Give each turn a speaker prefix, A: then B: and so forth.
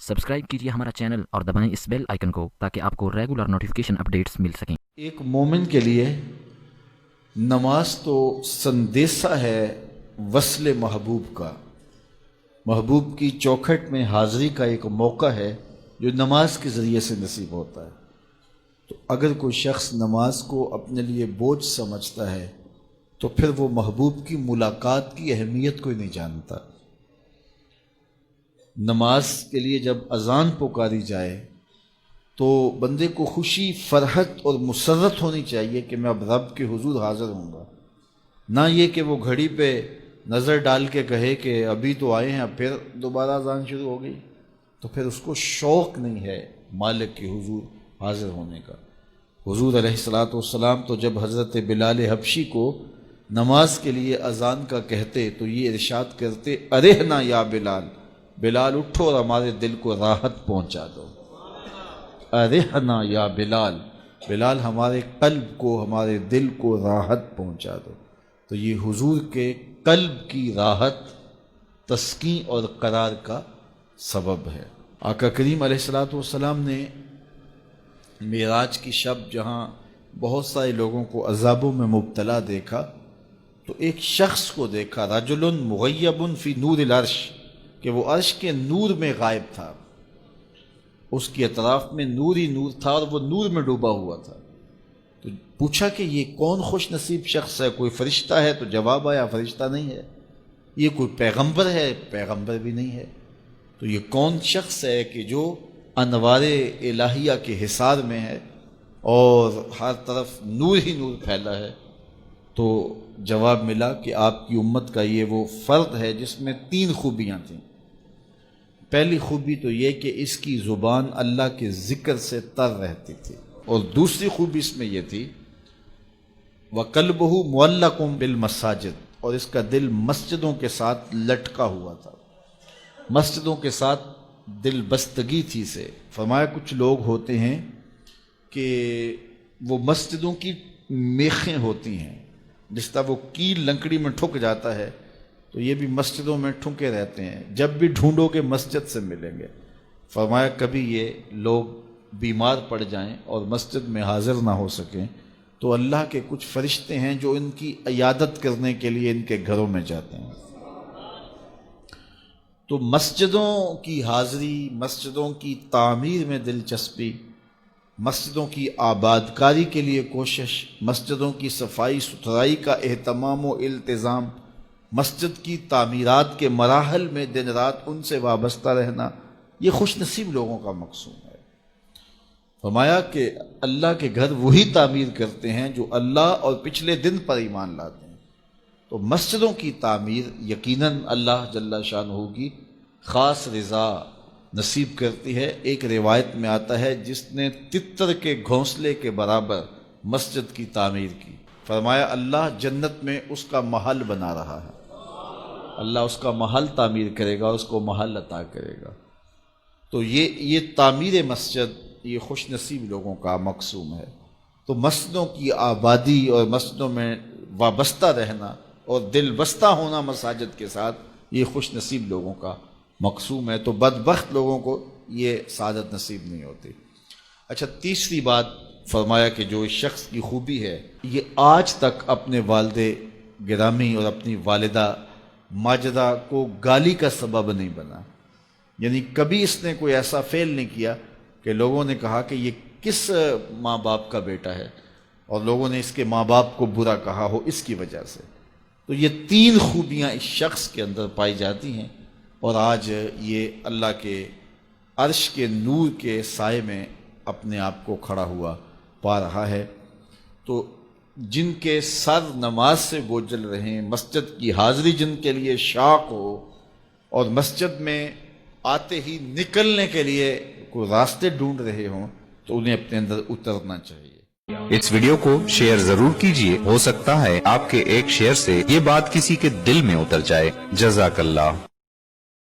A: Subscribe कीजिए हमारा channel और दबाएं इस बेल आइकन को ताकि आपको रेगुलर नोटिफिकेशन अपडेट्स मिल सकें।
B: एक मोमिन के लिए नमाज तो संदेशा है वस्ल महबूब का, महबूब की चौखट में हाज़िरी का एक मौका है जो नमाज के ज़रिए से नसीब होता है। तो अगर कोई शख्स नमाज को अपने लिए बोझ समझता है तो फिर वो महबूब की मुलाकात की अहमियत को ही नहीं जानता। नमाज के लिए जब अज़ान पुकारी जाए तो बंदे को खुशी, फरहत और मुसर्रत होनी चाहिए कि मैं अब रब के हुजूर हाज़िर हूँगा, ना ये कि वो घड़ी पे नज़र डाल के कहे कि अभी तो आए हैं फिर दोबारा अज़ान शुरू हो गई, तो फिर उसको शौक़ नहीं है मालिक के हुजूर हाज़िर होने का। हुजूर अलैहिस्सलातु वस्सलाम तो जब हज़रत बिलाल हबशी को नमाज के लिए अज़ान का कहते तो ये इरशाद करते, अरेहना या बिलाल, बिलाल उठो और हमारे दिल को राहत पहुँचा दो। अरेहना या बिलाल, बिलाल हमारे कल्ब को, हमारे दिल को राहत पहुँचा दो। तो ये हुजूर के कल्ब की राहत, तस्कीन और करार का सबब है। आका करीम अलैहिस्सलातु वस्सलाम ने मेराज की शब जहाँ बहुत सारे लोगों को अज़ाबों में मुब्तला देखा तो एक शख्स को देखा, रजुलुन मुग़य्यबुन फ़ी नूरिल अर्श, कि वो अर्श के नूर में गायब था, उसके अतराफ में नूर ही नूर था और वो नूर में डूबा हुआ था। तो पूछा कि ये कौन खुश नसीब शख्स है, कोई फरिश्ता है? तो जवाब आया, फरिश्ता नहीं है। ये कोई पैगंबर है? पैगंबर भी नहीं है। तो ये कौन शख्स है कि जो अनवारे इलाहिया के हिसार में है और हर तरफ नूर ही नूर फैला है? तो जवाब मिला कि आपकी उम्मत का ये वो फ़र्द है जिसमें 3 खूबियाँ थीं। पहली खूबी तो ये कि इसकी ज़ुबान अल्लाह के ज़िक्र से तर रहती थी, और दूसरी खूबी इसमें यह थी वक़ल्बुहु मुअल्लक़ुम बिल मसाजिद, और इसका दिल मस्जिदों के साथ लटका हुआ था, मस्जिदों के साथ दिल बस्तगी थी से। फरमाया कुछ लोग होते हैं कि वो मस्जिदों की मेखें होती हैं, जिस तरह वो कील लकड़ी में ठुक जाता है तो ये भी मस्जिदों में ठुके रहते हैं, जब भी ढूंढोगे मस्जिद से मिलेंगे। फरमाया कभी ये लोग बीमार पड़ जाएं और मस्जिद में हाजिर ना हो सकें तो अल्लाह के कुछ फरिश्ते हैं जो इनकी इयादत करने के लिए इनके घरों में जाते हैं। तो मस्जिदों की हाज़िरी, मस्जिदों की तामीर में दिलचस्पी, मस्जिदों की आबादकारी के लिए कोशिश, मस्जिदों की सफाई सुथराई का एहतमाम व इल्तिज़ाम, मस्जिद की तामीरात के मराहल में दिन रात उनसे वाबस्ता रहना, ये खुश नसीब लोगों का मकसूम है। फरमाया कि अल्लाह के घर वही तामीर करते हैं जो अल्लाह और पिछले दिन पर ईमान लाते हैं। तो मस्जिदों की तामीर यकीनन अल्लाह जल्ला शानहू की ख़ास रज़ा नसीब करती है। एक रिवायत में आता है जिसने तितर के घोंसले के बराबर मस्जिद की तामीर की, फरमाया अल्लाह जन्नत में उसका महल बना रहा है, अल्लाह उसका महल तामीर करेगा, उसको महल अता करेगा। तो ये तामीर मस्जिद ये खुश नसीब लोगों का मकसूम है। तो मस्जिदों की आबादी और मस्जिदों में वाबस्ता रहना और दिल बस्ता होना मसाजिद के साथ, ये खुश नसीब लोगों का मकसूम है। तो बदबख्त लोगों को ये सादत नसीब नहीं होती। अच्छा, तीसरी बात फरमाया कि जो इस शख्स की खूबी है, ये आज तक अपने वालिदे गिरामी और अपनी वालिदा माजिदा को गाली का सबब नहीं बना। यानी कभी इसने कोई ऐसा फेल नहीं किया कि लोगों ने कहा कि ये किस माँ बाप का बेटा है और लोगों ने इसके माँ बाप को बुरा कहा हो इसकी वजह से। तो ये 3 खूबियाँ इस शख्स के अंदर पाई जाती हैं और आज ये अल्लाह के अर्श के नूर के साए में अपने आप को खड़ा हुआ पा रहा है। तो जिनके सर नमाज से बोझल रहें, मस्जिद की हाज़िरी जिनके लिए शाक हो और मस्जिद में आते ही निकलने के लिए कोई रास्ते ढूंढ रहे हों, तो उन्हें अपने अंदर उतरना चाहिए।
C: इस वीडियो को शेयर जरूर कीजिए, हो सकता है आपके एक शेयर से ये बात किसी के दिल में उतर जाए। जज़ाकल्लाह।